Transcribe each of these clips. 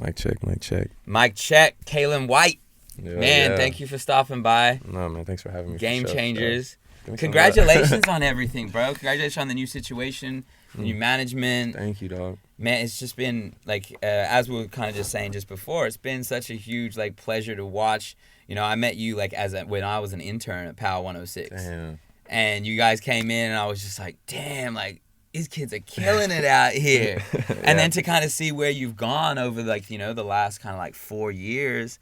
Mic check, mic check. Mic check, Kalin White. Yeah, Man, thank you for stopping by. No, man, thanks for having me. Game changers. Give me some Congratulations on everything, bro. Congratulations on the new situation, the new management. Thank you, dog. Man, it's just been like, as we were kind of just saying just before, it's been such a huge like pleasure to watch. You know, I met you like when I was an intern at Power 106. Damn. And you guys came in and I was just like, damn, like these kids are killing it out here. And then to kind of see where you've gone over like, you know, the last kind of like 4 years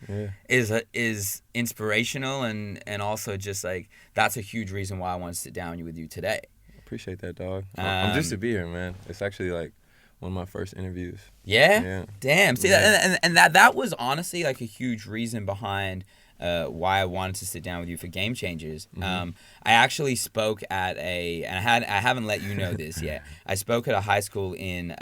is inspirational and also just like that's a huge reason why I want to sit down with you today. Appreciate that, dog. I'm just to be here, man. It's actually like one of my first interviews. Yeah? Damn. See, that was honestly like a huge reason behind why I wanted to sit down with you for Game Changers. I actually spoke at I haven't let you know this yet. I spoke at a high school in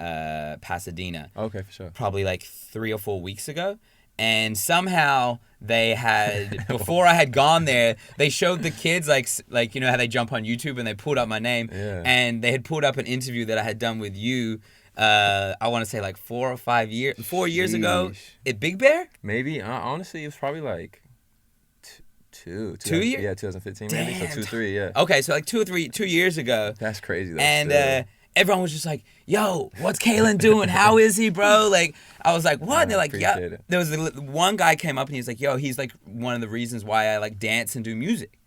Pasadena. Okay, for sure. Probably like 3 or 4 weeks ago. And somehow they had, before I had gone there, they showed the kids like you know how they jump on YouTube and they pulled up my name. Yeah. And they had pulled up an interview that I had done with you, I want to say like 4 years ago at Big Bear? Maybe. Honestly, it was probably like 2 years? Yeah, 2015 maybe. Damn. So 2, 3, yeah. Okay, so like 2 years ago. That's crazy. Everyone was just like, yo, what's Kaylin doing? How is he, bro? Like, I was like, what? And they're like, yeah. It. There was one guy came up and he's like, yo, he's like one of the reasons why I like dance and do music.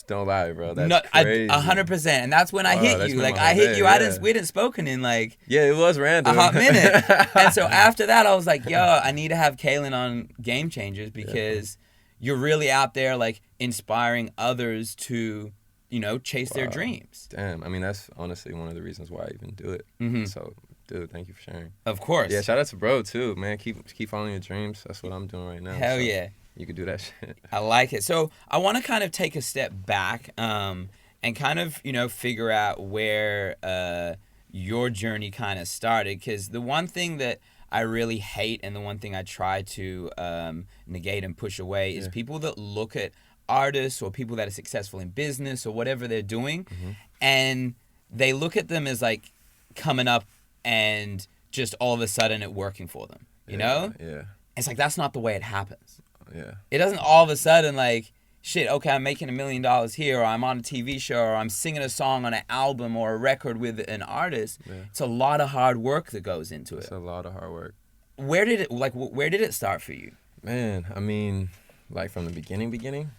Don't lie, bro. That's crazy. 100%. And that's when I hit you. Like, I hit you. Yeah. We hadn't spoken in like... Yeah, it was random. A hot minute. And so after that, I was like, yo, I need to have Kaylin on Game Changers because you're really out there like inspiring others to... you know, chase their dreams. Damn. I mean, that's honestly one of the reasons why I even do it. So, dude, thank you for sharing. Of course. Yeah, shout out to bro, too, man. Keep following your dreams. That's what I'm doing right now. Hell yeah. You could do that shit. I like it. So I want to kind of take a step back and kind of, you know, figure out where your journey kind of started. Because the one thing that I really hate and the one thing I try to negate and push away is people that look at artists or people that are successful in business or whatever they're doing and they look at them as like coming up and just all of a sudden it working for them, you know? Yeah. It's like that's not the way it happens. Yeah. It doesn't all of a sudden like, shit, okay, I'm making $1 million here or I'm on a TV show or I'm singing a song on an album or a record with an artist. Yeah. It's a lot of hard work that goes into it. It's a lot of hard work. Where did it start for you? Man, I mean, like from the beginning?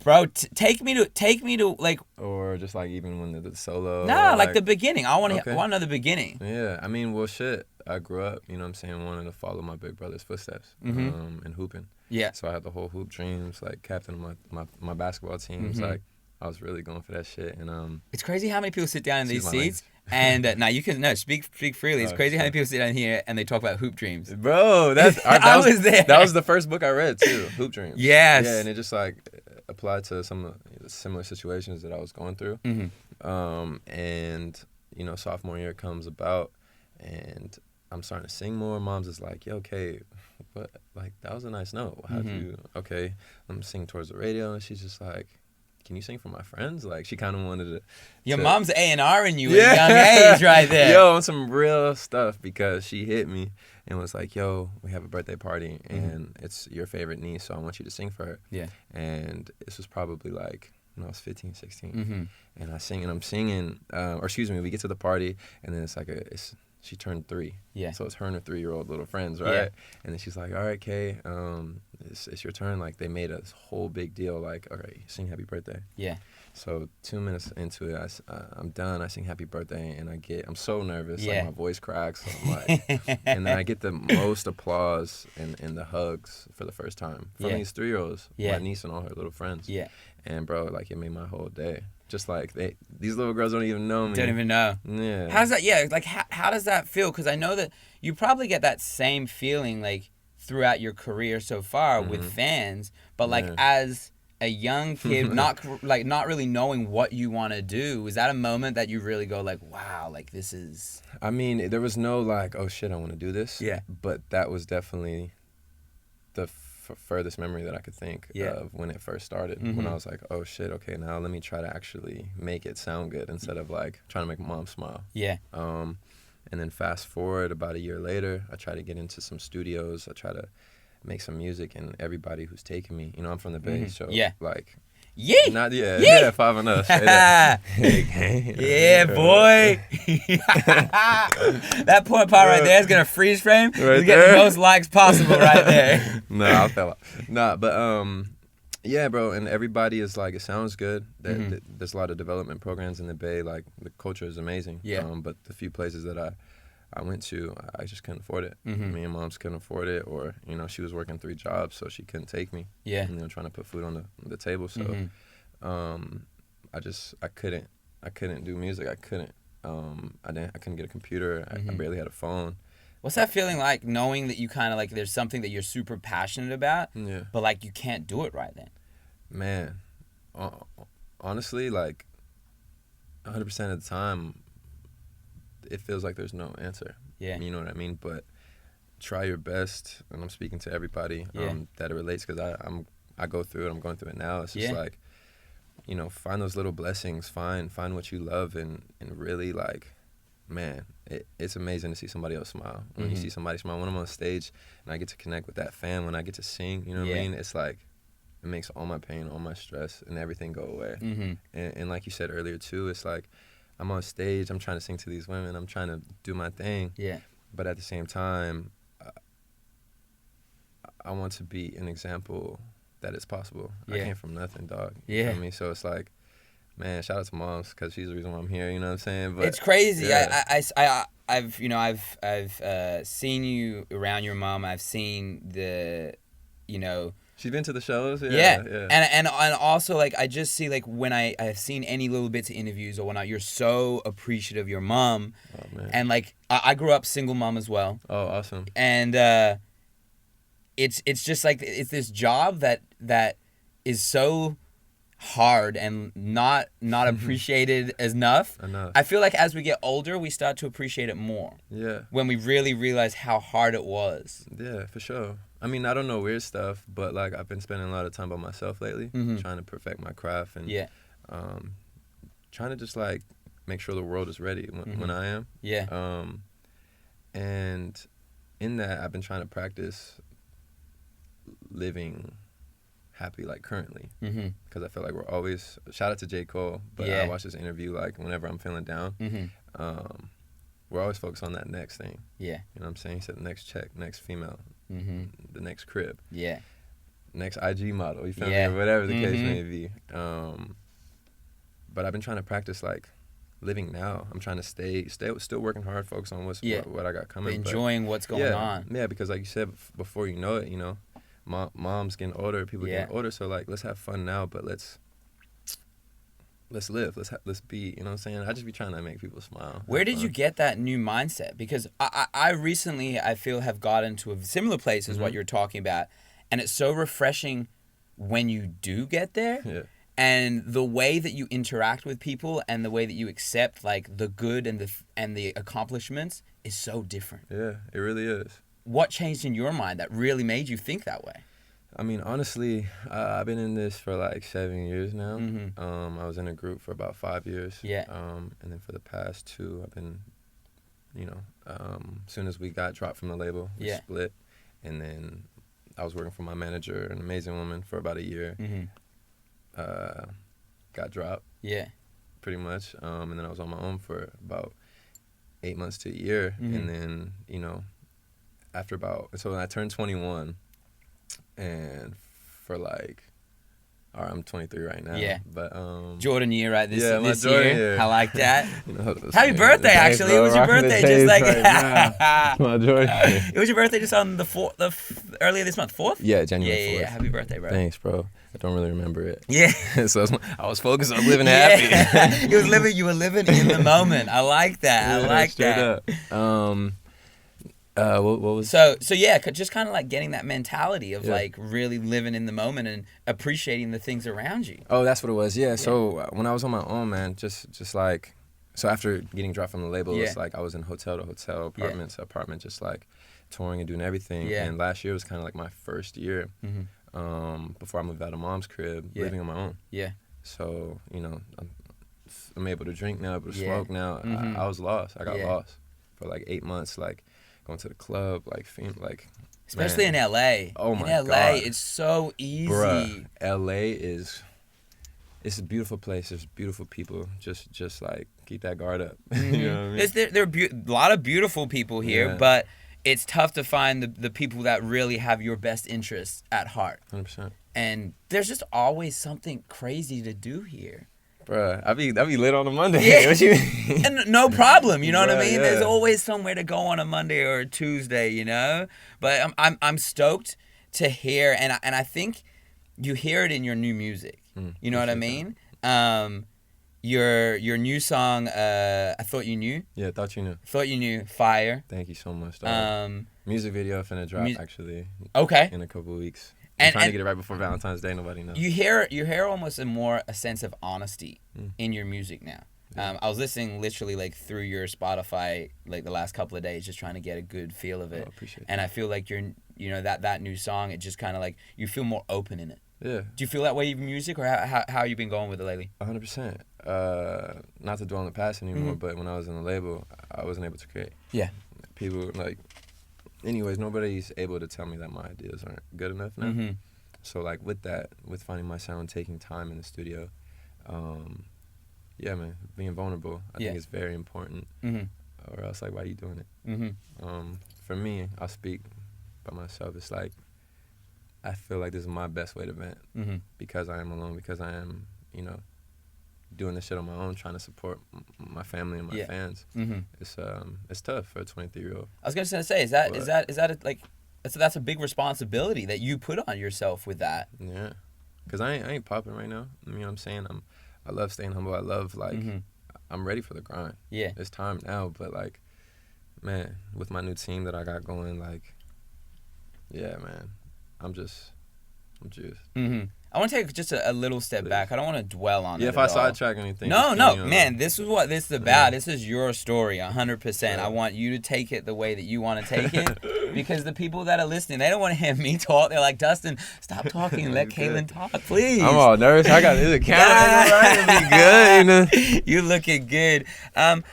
Bro, take me to like, or just like even when the solo. Nah, like the beginning. I want to know the beginning. Yeah, I mean, well, shit. I grew up, you know what I'm saying, wanting to follow my big brother's footsteps, and hooping. Yeah. So I had the whole hoop dreams, like captain of my basketball teams. Like I was really going for that shit, and It's crazy how many people sit down in these seats. And now you can speak freely. It's crazy how many people sit down here and they talk about hoop dreams. Bro, I was there. That was the first book I read too, Hoop Dreams. Yes. Yeah, and it just like applied to some similar situations that I was going through. And you know, sophomore year comes about, and I'm starting to sing more. Mom's just like, "Yo, okay, but like that was a nice note. How'd you? Okay, I'm singing towards the radio," and she's just like, can you sing for my friends? Like, she kind of wanted to... Your mom's A&R in you at a young age right there. Yo, on some real stuff, because she hit me and was like, yo, we have a birthday party, and it's your favorite niece, so I want you to sing for her. Yeah. And this was probably like when I was 15, 16. And I sing, and I'm singing, or excuse me, we get to the party, and then it's like she turned 3. Yeah. So it's her and her 3-year-old little friends, right? Yeah. And then she's like, all right, Kay, it's your turn. Like, they made a whole big deal, like, all right, sing happy birthday. Yeah. So 2 minutes into it, I'm done. I sing happy birthday, and I'm so nervous. Yeah. Like, my voice cracks. I'm like, and then I get the most applause and the hugs for the first time from these 3-year-olds, my niece and all her little friends. Yeah. And, bro, like, it made my whole day. Just like these little girls don't even know me. Don't even know. Yeah. How's that? Yeah, like how does that feel? Because I know that you probably get that same feeling like throughout your career so far with fans, but like as a young kid, not really knowing what you want to do, is that a moment that you really go like, wow, like this is? I mean, there was no like, oh shit, I want to do this. Yeah. But that was definitely the furthest memory that I could think of when it first started. When I was like, oh shit, okay, now let me try to actually make it sound good instead of like trying to make mom smile. Yeah. And then fast forward about a year later, I try to get into some studios. I try to make some music, and everybody who's taking me, I'm from the Bay, so like, not yeah, 5 and us. Yeah, boy. That part right there is gonna freeze frame. Right, get the most likes possible right there. I fell off. But yeah, bro, and everybody is like, it sounds good. There's a lot of development programs in the Bay. Like, the culture is amazing. Yeah. But the few places that I went to, I just couldn't afford it. Me and moms couldn't afford it, or she was working 3 jobs, so she couldn't take me. Yeah. Trying to put food on the table. So, I couldn't do music. I couldn't. I couldn't get a computer. I barely had a phone. What's that feeling like, knowing that you kind of like, there's something that you're super passionate about, but like you can't do it right then? Man, honestly, like 100% of the time, it feels like there's no answer. Yeah. You know what I mean? But try your best, and I'm speaking to everybody that it relates, because I go through it. I'm going through it now. It's just like, find those little blessings, find what you love, and really, like, man, it's amazing to see somebody else smile. When you see somebody smile, when I'm on stage and I get to connect with that fan, when I get to sing, you know what I mean? It's like, it makes all my pain, all my stress, and everything go away. And like you said earlier too, it's like, I'm on stage, I'm trying to sing to these women, I'm trying to do my thing. Yeah. But at the same time, I want to be an example that it's possible. I came from nothing, dog. You know what I mean? So it's like, man, shout out to moms, because she's the reason why I'm here. You know what I'm saying? But it's crazy. Yeah. I've seen you around your mom. I've seen the, she's been to the shows. Yeah. And also, like, I just see, like, when I've seen any little bits of interviews or whatnot, you're so appreciative of your mom. Oh, man. And like, I grew up single mom as well. Oh, awesome. And it's just like, it's this job that is so hard and not appreciated enough. I feel like as we get older, we start to appreciate it more. Yeah. When we really realize how hard it was. Yeah, for sure. I mean, I don't know weird stuff, but like, I've been spending a lot of time by myself lately, trying to perfect my craft, and trying to just like make sure the world is ready when I am. Yeah. And in that, I've been trying to practice living happy, like, currently, because I feel like we're always, shout out to J. Cole, but I watch this interview, like, whenever I'm feeling down, we're always focused on that next thing. Yeah. You know what I'm saying? He said next check, next female, the next crib, next IG model, you feel me, or whatever the case may be. But I've been trying to practice, like, living now. I'm trying to still working hard, focus on what I got coming, enjoying what's going on. Yeah, because like you said, before you know it, mom's getting older, people getting older, so like, let's have fun now, but let's live, let's be, you know what I'm saying? I just be trying to make people smile. Where did you get that new mindset? Because I recently, I feel, have got into a similar place as what you're talking about, and it's so refreshing when you do get there. Yeah. And the way that you interact with people and the way that you accept, like, the good and the accomplishments is so different. Yeah, it really is. What changed in your mind that really made you think that way? I mean, honestly, I've been in this for like 7 years now. I was in a group for about 5 years. Yeah. And then for the past 2, I've been, as soon as we got dropped from the label, we split. And then I was working for my manager, an amazing woman, for about a year. Got dropped. Yeah. Pretty much. And then I was on my own for about 8 months to a year. And then, after so when I turned 21, and for like, all right, I'm 23 right now. Yeah. But Jordan year, right? This year. I like that. Happy birthday! Actually, it was your birthday just like my Jordan. It was your birthday just on the 4th, earlier this month, 4th. Yeah, January 4th. Yeah. Happy birthday, bro. Thanks, bro. I don't really remember it. Yeah. So I was focused on living happy. You were living in the moment. I like that. I like that. What was so yeah, just kind of like getting that mentality of like really living in the moment and appreciating the things around you. Oh, that's what it was. Yeah. So when I was on my own, man, just like, so after getting dropped from the label, it's like I was in hotel to hotel, apartment to apartment, just like touring and doing everything. Yeah. And last year was kind of like my first year before I moved out of mom's crib, living on my own. Yeah. So I'm able to drink now, able to smoke now. I was lost. I got lost for like 8 months, like going to the club, like especially man. in LA. Oh my God. In LA, God. it's so easy. Bruh, LA it's a beautiful place. There's beautiful people. Just like keep that guard up. Mm-hmm. You know what I mean? There are a lot of beautiful people here, but it's tough to find the people that really have your best interests at heart. 100%. And there's just always something crazy to do here. Bruh, I be lit on a Monday. Yeah. What you mean? And no problem, you know what I mean? Yeah. There's always somewhere to go on a Monday or a Tuesday, you know? But I'm stoked to hear, and I think you hear it in your new music. You know what I mean? Your new song, I Thought You Knew. Yeah, Thought You Knew. Thought You Knew, fire. Thank you so much, dog. Music video finna drop actually. Okay. In a couple of weeks. I'm trying to get it right before Valentine's Day. Nobody knows. You hear almost a sense of honesty in your music now. I was listening literally like through your Spotify like the last couple of days, just trying to get a good feel of it. Appreciate and that. I feel like that new song, it just kind of like you feel more open in it. Yeah. Do you feel that way in music, or how you been going with it lately? 100%. Not to dwell on the past anymore, but when I was in the label, I wasn't able to create. Yeah. People like, anyways, nobody's able to tell me that my ideas aren't good enough now. So like with finding my sound, taking time in the studio, yeah, man, being vulnerable, I think is very important. Or else, like, why are you doing it? For me, I'll speak by myself. It's like, I feel like this is my best way to vent because I am alone, because I am, doing this shit on my own, trying to support my family and my fans. It's tough for a 23-year-old. I was gonna say, is that that's a big responsibility that you put on yourself with that. Yeah, because I ain't popping right now. You know what I'm saying? I love staying humble. I love I'm ready for the grind. Yeah, it's time now. But like, man, with my new team that I got going, like, yeah, man, I'm juiced. I want to take just a little step back. I don't want to dwell on it. Yeah, if I sidetrack anything. No, man, this is what this is about. This is your story, 100%. I want you to take it the way that you want to take it, because the people that are listening, they don't want to hear me talk. They're like, Dustin, stop talking and let Kaylin talk, please. I'm all nervous. I got this camera in the right. It'll be good. You looking good.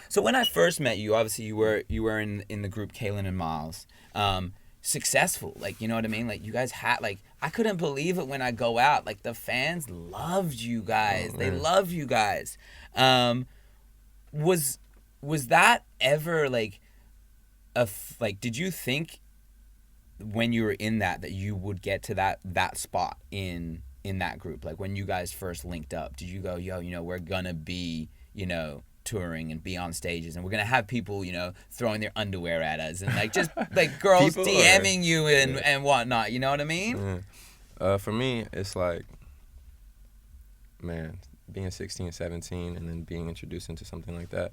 So when I first met you, obviously you were in the group Kalin and Myles. Successful, like, you know what I mean? Like, you guys had, like, I couldn't believe it when I go out. Like, the fans loved you guys. They love you guys. Was that ever like did you think when you were in that you would get to that spot in that group? Like, when you guys first linked up, did you go, yo, we're gonna be, touring and be on stages, and we're gonna have people, throwing their underwear at us, and like just like girls DMing you and whatnot, you know what I mean? For me, it's like, man, being 16, 17, and then being introduced into something like that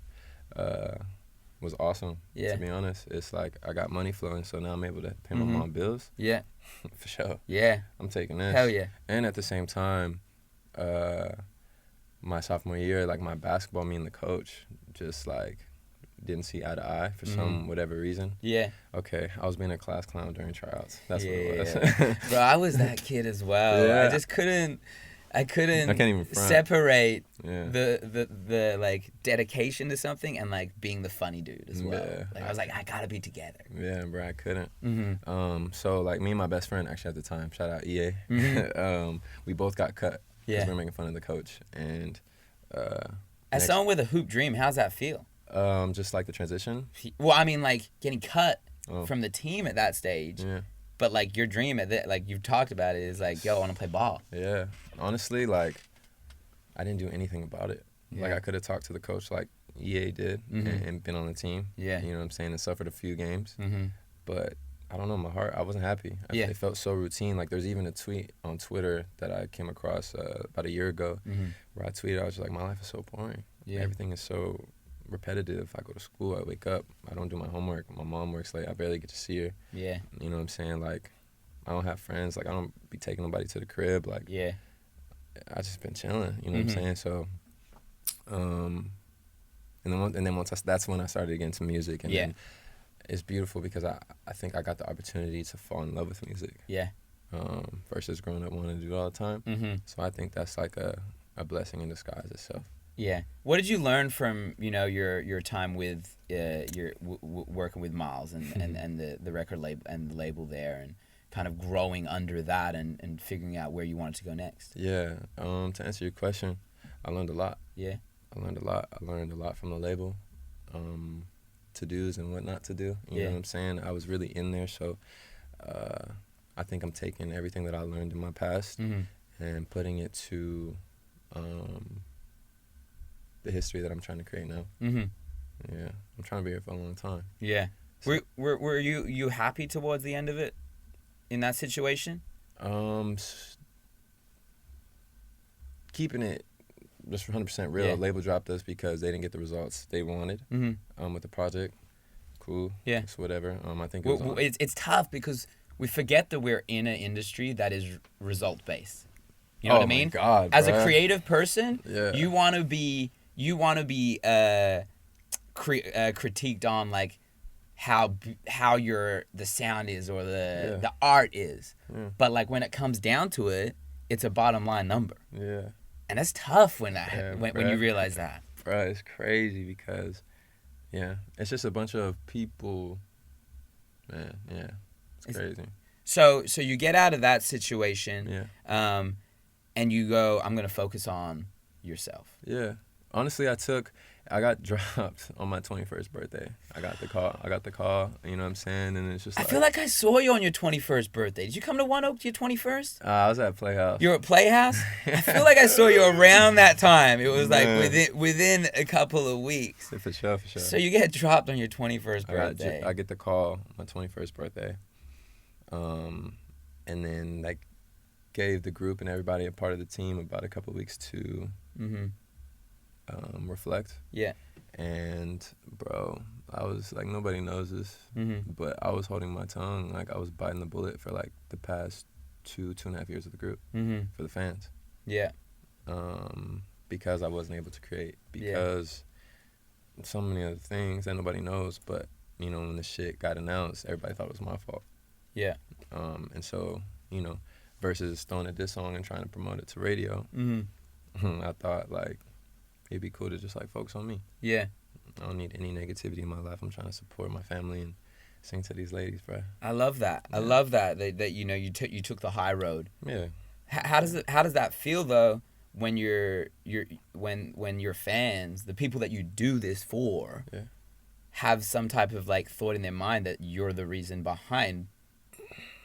was awesome. Yeah. To be honest, it's like I got money flowing, so now I'm able to pay my mom bills. Yeah. For sure. Yeah. I'm taking this. Hell yeah. And at the same time, my sophomore year, like, my basketball, me and the coach just like didn't see eye to eye for some whatever reason. Yeah. Okay, I was being a class clown during tryouts. That's what it was. Bro, I was that kid as well. Yeah. I just couldn't I can't even separate the like dedication to something and like being the funny dude as well. Yeah. Like, I was like, I gotta be together. Yeah, bro, I couldn't. So like, me and my best friend, actually, at the time, shout out EA, we both got cut. Yeah, we were making fun of the coach. And as someone with a hoop dream, how's that feel? Just like the transition. Well, I mean, like, getting cut from the team at that stage. Yeah. But like, your dream like you've talked about it, is like, yo, I want to play ball. Yeah. Honestly, like, I didn't do anything about it. Yeah. Like, I could have talked to the coach like EA did and been on the team. Yeah. You know what I'm saying? And suffered a few games. But I don't know, my heart, I wasn't happy. It felt so routine. Like, there's even a tweet on Twitter that I came across about a year ago where I tweeted, I was just like, my life is so boring. Yeah. Everything is so repetitive. I go to school, I wake up, I don't do my homework. My mom works late, I barely get to see her. Yeah. You know what I'm saying? Like, I don't have friends. Like, I don't be taking nobody to the crib. Like, yeah. I just been chilling. You know what I'm saying? So, and then once that's when I started to get into music. And then it's beautiful because I think I got the opportunity to fall in love with music. Yeah. Versus growing up wanting to do it all the time. So I think that's like a blessing in disguise itself. Yeah. What did you learn from your time with working with Myles and the record label and the label there, and kind of growing under that and figuring out where you wanted to go next? Yeah. To answer your question, I learned a lot. Yeah. I learned a lot. I learned a lot from the label, to do's and what not to do. You know what I'm saying? I was really in there, so I think I'm taking everything that I learned in my past and putting it to the history that I'm trying to create now. Yeah, I'm trying to be here for a long time. Yeah. So, were you happy towards the end of it, in that situation? Keeping it just 100% real. Yeah. Label dropped us because they didn't get the results they wanted with the project. Cool. Yeah. It's whatever. I think it's tough because we forget that we're in an industry that is result based. You know what I mean? Oh my God, as bruh. a creative person, Yeah. you want to be critiqued on like how the sound is or the art is. Yeah. But like when it comes down to it, it's a bottom line number. Yeah. And that's tough when you realize that. Bruh, it's crazy because, it's just a bunch of people, man, it's crazy. So you get out of that situation, Yeah. and you go, I'm going to focus on yourself. Yeah. Honestly, I got dropped on my 21st birthday. I got the call, you know what I'm saying? And it's just I feel like I saw you on your 21st birthday. Did you come to One Oak to your 21st? I was at Playhouse. You were at Playhouse? I feel like I saw you around that time. It was like within a couple of weeks. For sure. So you get dropped on your 21st birthday. I get the call my 21st birthday. And then like gave the group and everybody a part of the team about a couple of weeks to reflect. Yeah. And bro, I was like, nobody knows this, but I was holding my tongue. Like I was biting the bullet for like the past 2.5 years of the group for the fans. Yeah. Because I wasn't able to create, because so many other things that nobody knows, but you know, when the shit got announced, everybody thought it was my fault. Yeah. And so, you know, versus throwing a diss song and trying to promote it to radio, I thought like it'd be cool to just like focus on me. Yeah. I don't need any negativity in my life. I'm trying to support my family and sing to these ladies, bro. I love that. Yeah. I love that you know you took the high road. Yeah. How does that feel though when when your fans, the people that you do this for, have some type of like thought in their mind that you're the reason behind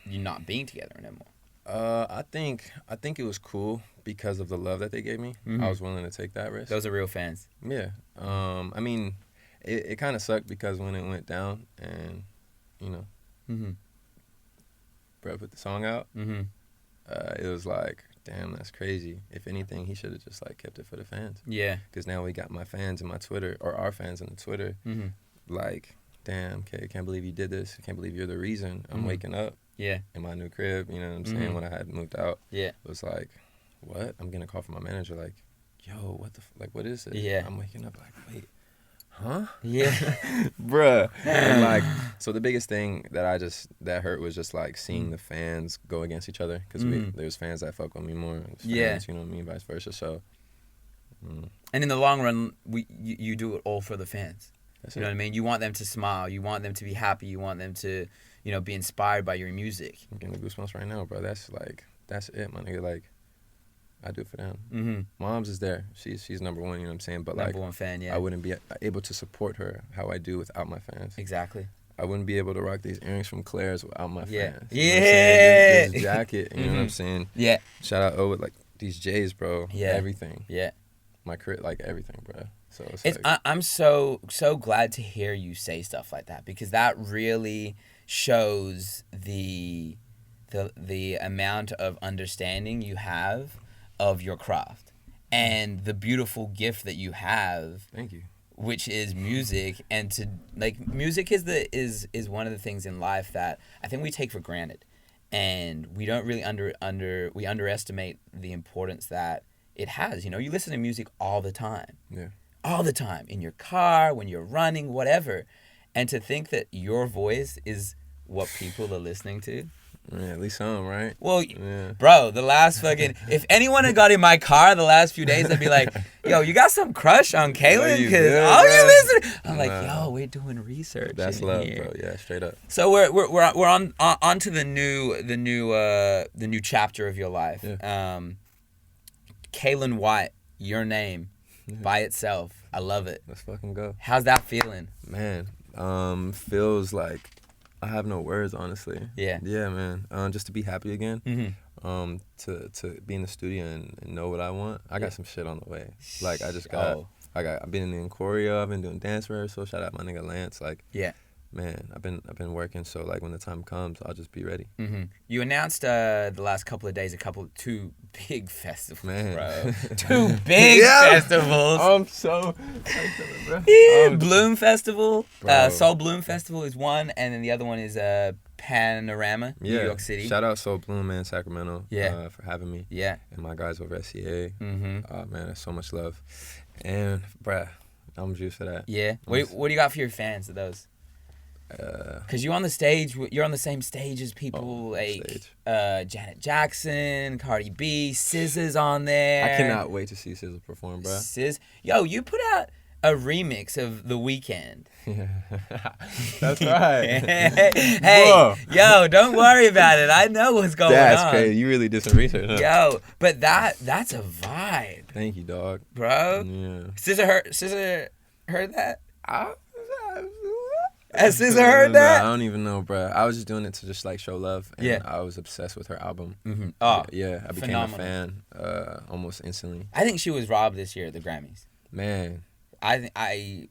you not being together anymore? I think it was cool because of the love that they gave me. I was willing to take that risk. Those are real fans. Yeah. I mean, it kind of sucked because when it went down and, you know, Brett put the song out, it was like, damn, that's crazy. If anything, he should have just like kept it for the fans. Yeah. Because now we got my fans in my Twitter, or our fans in the Twitter, like, damn, Kay, can't believe you did this. I can't believe you're the reason I'm waking up. Yeah. In my new crib, you know what I'm saying? When I had moved out. Yeah. It was like, what? I'm getting a call from my manager like, yo, what is it? Yeah. I'm waking up like, wait, huh? Yeah. Bruh. And like, so the biggest thing that hurt was just like seeing the fans go against each other. Because there's fans that fuck with me more. Fans, you know what I mean? Vice versa. So. And in the long run, you do it all for the fans. You know what I mean? You want them to smile. You want them to be happy. You want them to, you know, be inspired by your music. I'm getting the goosebumps right now, bro. That's it, my nigga. Like, I do it for them. Mom's is there. She's number one, you know what I'm saying? But number one fan, yeah. I wouldn't be able to support her how I do without my fans. Exactly. I wouldn't be able to rock these earrings from Claire's without my fans. You know what I'm saying? This jacket, you know what I'm saying? Yeah. Shout out with like these J's, bro. Yeah. Everything. Yeah. My career, like everything, bro. So I'm so glad to hear you say stuff like that, because that really shows the amount of understanding you have of your craft and the beautiful gift that you have. Thank you. Which is music, and to like music is one of the things in life that I think we take for granted, and we don't really we underestimate the importance that it has. You know, you listen to music all the time. Yeah. All the time, in your car, when you're running, whatever. And to think that your voice is what people are listening to, Yeah, at least some, right? Well, bro, the last fucking... If anyone had got in my car the last few days, I'd be like, yo, you got some crush on Kaylin? Because you listening? I'm like, yo, we're doing research. That's love, here. bro. Yeah, straight up. So we're on to the new chapter of your life. Yeah. Kalin White, your name by itself. I love it. Let's fucking go. How's that feeling? Man, feels like I have no words, honestly. Yeah. Yeah, man. Just to be happy again. Mm-hmm. To be in the studio and know what I want. I got some shit on the way. Like I've been in choreo. I've been doing dance rehearsal. Shout out my nigga Lance. Like, yeah. Man, I've been working. So like when the time comes, I'll just be ready. Mm-hmm. You announced the last couple of days two big festivals, bro. 2 big festivals. I'm so excited, bro. Yeah, Bloom Festival, Soul Bloom Festival is one, and then the other one is Panorama, New York City. Shout out Soul Bloom, man, Sacramento. Yeah. For having me. Yeah. And my guys over at SCA. Mm-hmm. Man, there's so much love, and bruh, I'm juiced for that. Yeah. What do you got for your fans of those? Because you're on the stage, you're on the same stage as people like Janet Jackson, Cardi B, SZA's on there. I cannot wait to see SZA perform, bro. Yo, you put out a remix of The Weeknd. Yeah. That's right. Hey, yo, don't worry about it. I know what's going on. That's crazy. You really did some research, huh? Yo, but that's a vibe. Thank you, dog. Bro. Yeah. SZA heard that? Has SZA heard that? I don't even know, bro. I was just doing it to just like show love, and I was obsessed with her album. Mm-hmm. Oh, yeah, I became phenomenal. a fan almost instantly. I think she was robbed this year at the Grammys. Man, I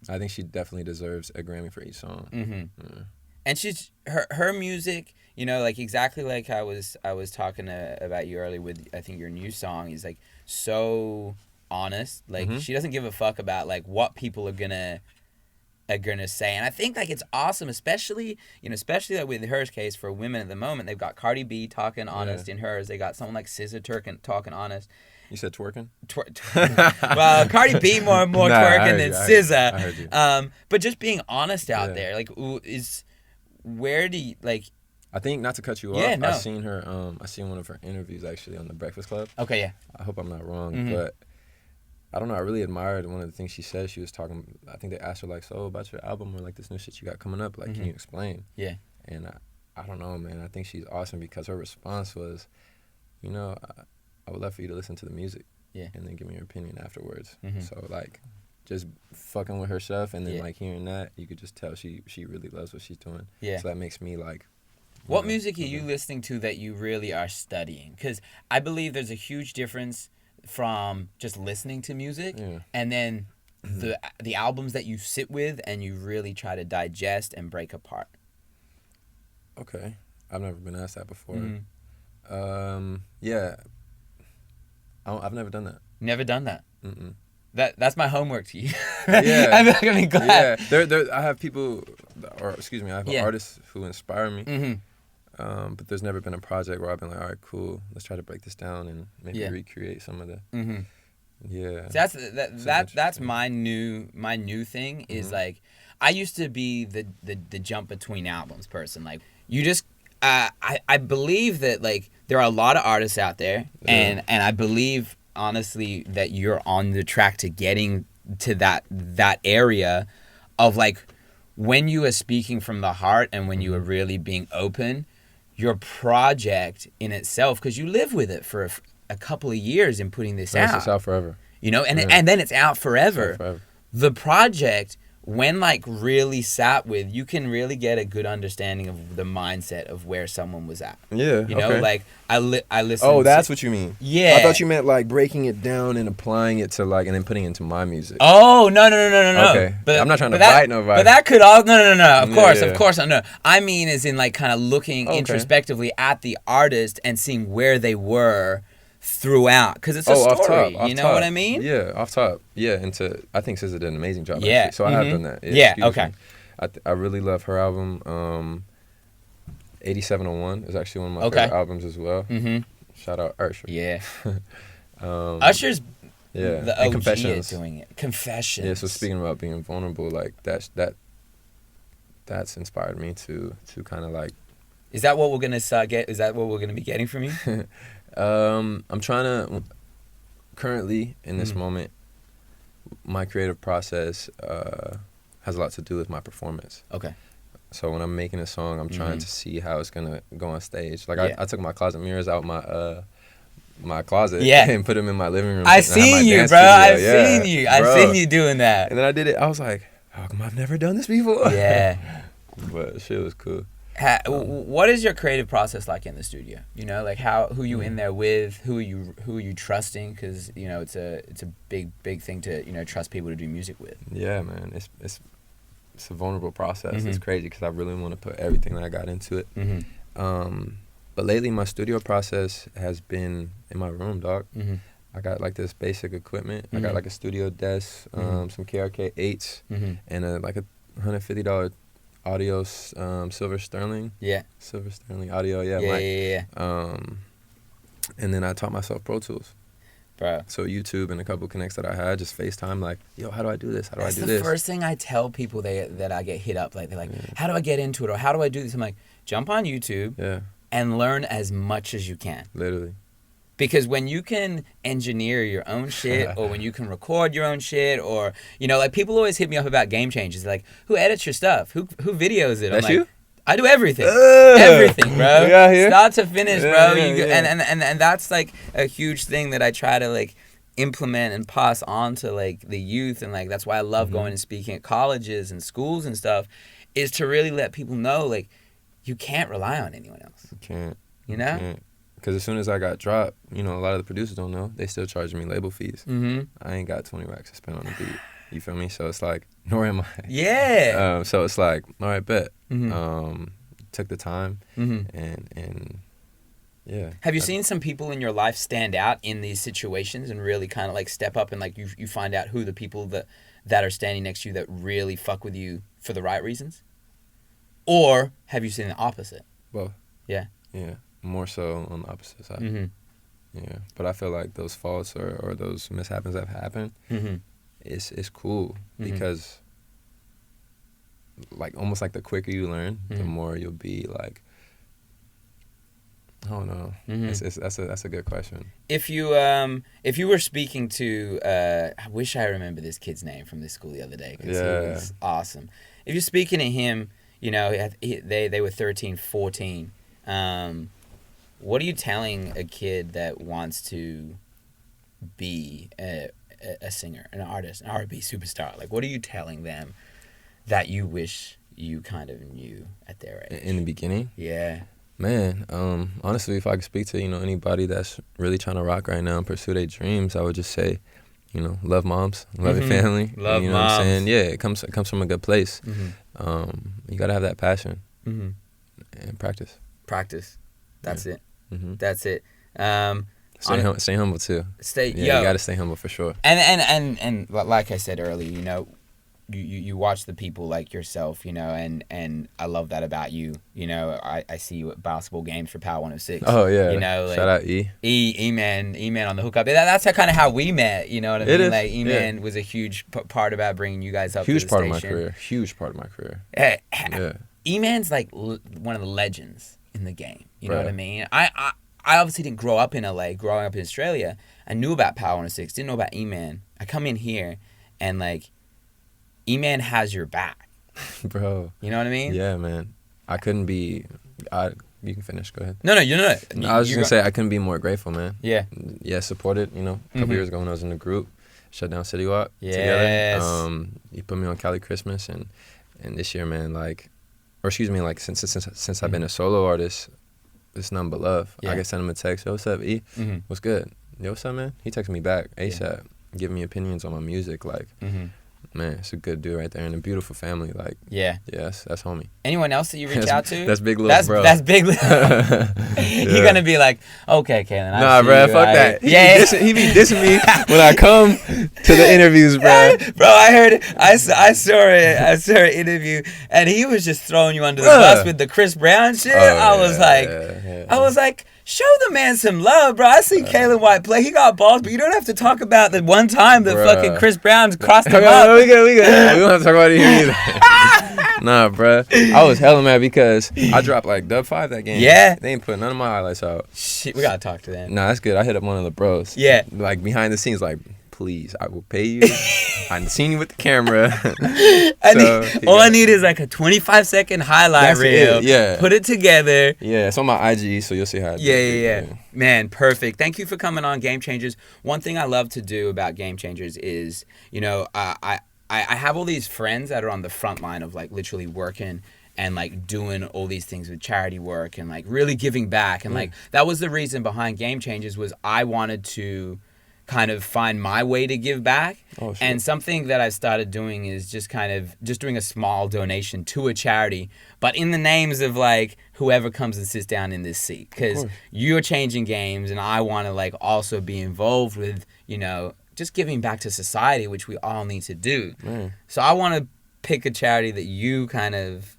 think she definitely deserves a Grammy for each song. Mm-hmm. Yeah. And she's her music, you know, like exactly like I was talking about you earlier with I think your new song is like so honest. Like she doesn't give a fuck about like what people are gonna say, and I think like it's awesome, especially like with her case for women at the moment. They've got Cardi B talking honest in hers. They got someone like SZA talking honest. You said twerking? Well, Cardi B more twerking than SZA. I heard you. But just being honest out there, like, where do you like? I think not to cut you off. I seen her. I seen one of her interviews actually on the Breakfast Club. Okay, yeah. I hope I'm not wrong, but. I don't know. I really admired one of the things she said. She was talking. I think they asked her like, "So about your album or like this new shit you got coming up? Like, can you explain?" Yeah. And I don't know, man. I think she's awesome because her response was, I would love for you to listen to the music, and then give me your opinion afterwards. So like, just fucking with her stuff, and then like hearing that, you could just tell she really loves what she's doing. Yeah. So that makes me like. What music are you listening to that you really are studying? Because I believe there's a huge difference from just listening to music and then the albums that you sit with and you really try to digest and break apart. Okay. I've never been asked that before. Yeah. I've never done that. Never done that? Mm-mm. That's my homework to you. Yeah. I mean, glad. Yeah. I have people, I have artists who inspire me. Mm-hmm. But there's never been a project where I've been like, all right, cool, let's try to break this down and maybe recreate some of the. Yeah. So that's my new thing is like, I used to be the jump between albums person. Like you just, I believe that like there are a lot of artists out there, and I believe honestly that you're on the track to getting to that area of like when you are speaking from the heart and when you are really being open. Your project in itself, because you live with it for a couple of years in putting this out. It's out forever. And then it's out forever. The project, when like really sat with, you can really get a good understanding of the mindset of where someone was at. Yeah. Like I listen. Oh, that's what you mean. Yeah. I thought you meant like breaking it down and applying it to like and then putting it into my music. Oh no. Okay. But I'm not trying to bite nobody. But that could all no. Of course no. I mean, as in like kind of looking introspectively at the artist and seeing where they were throughout, because it's a story. Off you know top. what I mean? Yeah, off top. Yeah, I think SZA did an amazing job. Yeah. Actually. So I have done that. Yeah. Okay. I really love her album. 8701 is actually one of my favorite albums as well. Shout out Usher. Yeah. Usher's the OG Confessions. at doing it. Confessions. Yeah. So speaking about being vulnerable, like that's inspired me to kind of like Is that what we're gonna get? Is that what we're gonna be getting from you? I'm trying to. Currently, in this moment, my creative process has a lot to do with my performance. Okay. So when I'm making a song, I'm trying to see how it's gonna go on stage. Like I took my closet mirrors out my closet and put them in my living room. I've seen you, bro. I've seen you doing that. And then I did it. I was like, how come I've never done this before? Yeah. But shit was cool. What is your creative process like in the studio? You know, like who you in there with? Who are you trusting? Because you know it's a big thing to trust people to do music with. Yeah, man. It's a vulnerable process. It's crazy because I really want to put everything that I got into it. But lately, my studio process has been in my room, dog. I got like this basic equipment. I got like a studio desk, some KRK 8s, and like a $150 audio silver sterling. Silver sterling audio. Yeah. And then I taught myself Pro Tools. Bro. So YouTube and a couple connects that I had, just FaceTime, like, yo, how do I do this? How do I do this? That's the first thing I tell people that I get hit up. Like, they're like, how do I get into it? Or how do I do this? I'm like, jump on YouTube and learn as much as you can. Literally. Because when you can engineer your own shit or when you can record your own shit or, like people always hit me up about Game Changers. Like, who edits your stuff? Who videos it? That's I'm like, you? I do everything. Everything, bro. Start to finish, bro. And that's like a huge thing that I try to like implement and pass on to like the youth. And like that's why I love going and speaking at colleges and schools and stuff, is to really let people know like you can't rely on anyone else. You can't. You know? Because as soon as I got dropped, a lot of the producers don't know, they still charging me label fees. I ain't got 20 racks to spend on the beat. You feel me? So it's like, nor am I. Yeah. So it's like, all right, bet. Took the time and yeah. Have you seen some people in your life stand out in these situations and really kind of like step up and like you find out who the people that are standing next to you that really fuck with you for the right reasons? Or have you seen the opposite? Both. Yeah. Yeah. More so on the opposite side. Yeah. But I feel like those faults or those mishaps that have happened, it's cool because like almost like the quicker you learn, the more you'll be like, I don't know. That's a good question. If you were speaking to, I wish I remember this kid's name from this school the other day because he was awesome. If you're speaking to him, they were 13, 14. What are you telling a kid that wants to be a singer, an artist, an R&B superstar? Like, what are you telling them that you wish you kind of knew at their age? In the beginning? Yeah. Man, honestly, if I could speak to, anybody that's really trying to rock right now and pursue their dreams, I would just say, love moms, love your family. Love moms. What I'm saying? Yeah, it comes from a good place. You got to have that passion and practice. That's it. That's it. Stay humble too. You got to stay humble for sure. And like I said earlier, you watch the people like yourself, and I love that about you. I see you at basketball games for Power 106. Oh yeah. Shout out E-Man on the hookup. That's kind of how we met. You know what I mean? Like E-Man was a huge part about bringing you guys up. Huge to the part station. of my career. Huge part of my career. E-Man's like one of the legends in the game. You know what I mean? I obviously didn't grow up in LA. Growing up in Australia, I knew about Power 106. Didn't know about E-Man. I come in here and like E-Man has your back, bro. You know what I mean? Yeah, man. I couldn't be. You can finish. Go ahead. No, you're not. I was just gonna say I couldn't be more grateful, man. Yeah. Supported. A couple years ago when I was in the group, shut down City Walk together. You put me on Cali Christmas, and this year, man, since I've been a solo artist, it's nothing but love. I can send him a text. Yo, what's up, E? What's good? Yo, what's up, man? He texted me back ASAP, giving me opinions on my music, Man, it's a good dude right there and a beautiful family. Yes, that's homie. Anyone else that you reach out to? That's Big Lil, bro. That's Big Lil. You're gonna be like, okay, Kaylin. Nah, bro, fuck that. He be dissing me when I come to the interviews, bro. Bro, I heard it. I saw an interview, and he was just throwing you under the bus with the Chris Brown shit. I was like. Show the man some love, bro. I see Kalin White play. He got balls, but you don't have to talk about the one time that fucking Chris Brown's crossed him up. We good. We don't have to talk about it here either. Nah, bruh. I was hella mad because I dropped like dub 5 that game. Yeah. They ain't put none of my highlights out. Shit, we gotta talk to them. Nah, that's good. I hit up one of the bros. Yeah. Like behind the scenes, like, please, I will pay you. I seen you with the camera. I need is like a 25-second highlight reel. Yeah. Put it together. Yeah, it's on my IG, so you'll see how I do it. Yeah. Man, perfect. Thank you for coming on Game Changers. One thing I love to do about Game Changers is, you know, I have all these friends that are on the front line of like literally working and like doing all these things with charity work and like really giving back. And like that was the reason behind Game Changers was I wanted to kind of find my way to give back. Oh, sure. And something that I started doing is just doing a small donation to a charity, but in the names of like whoever comes and sits down in this seat, because you're changing games and I want to like also be involved with, you know, just giving back to society, which we all need to do. So I want to pick a charity that you kind of,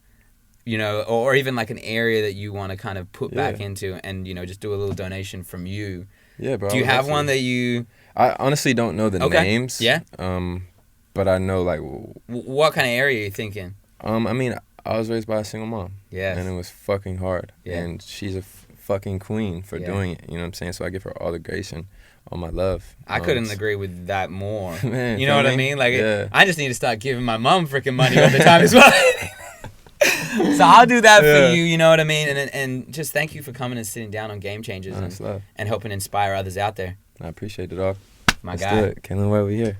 you know, or even like an area that you want to kind of put back into and, you know, just do a little donation from you. Yeah, bro. Do you have one that you... I honestly don't know the names. Yeah? But I know, like... What kind of area are you thinking? I mean, I was raised by a single mom. Yeah. And it was fucking hard. Yeah. And she's a fucking queen for doing it. You know what I'm saying? So I give her all the grace and all my love. I couldn't agree with that more. Man, you know what I mean? Like, I just need to start giving my mom freaking money all the time as well. So I'll do that for you, you know what I mean? And just thank you for coming and sitting down on Game Changers and helping inspire others out there. I appreciate it all. My Let's guy. do it. Kalin White, we here.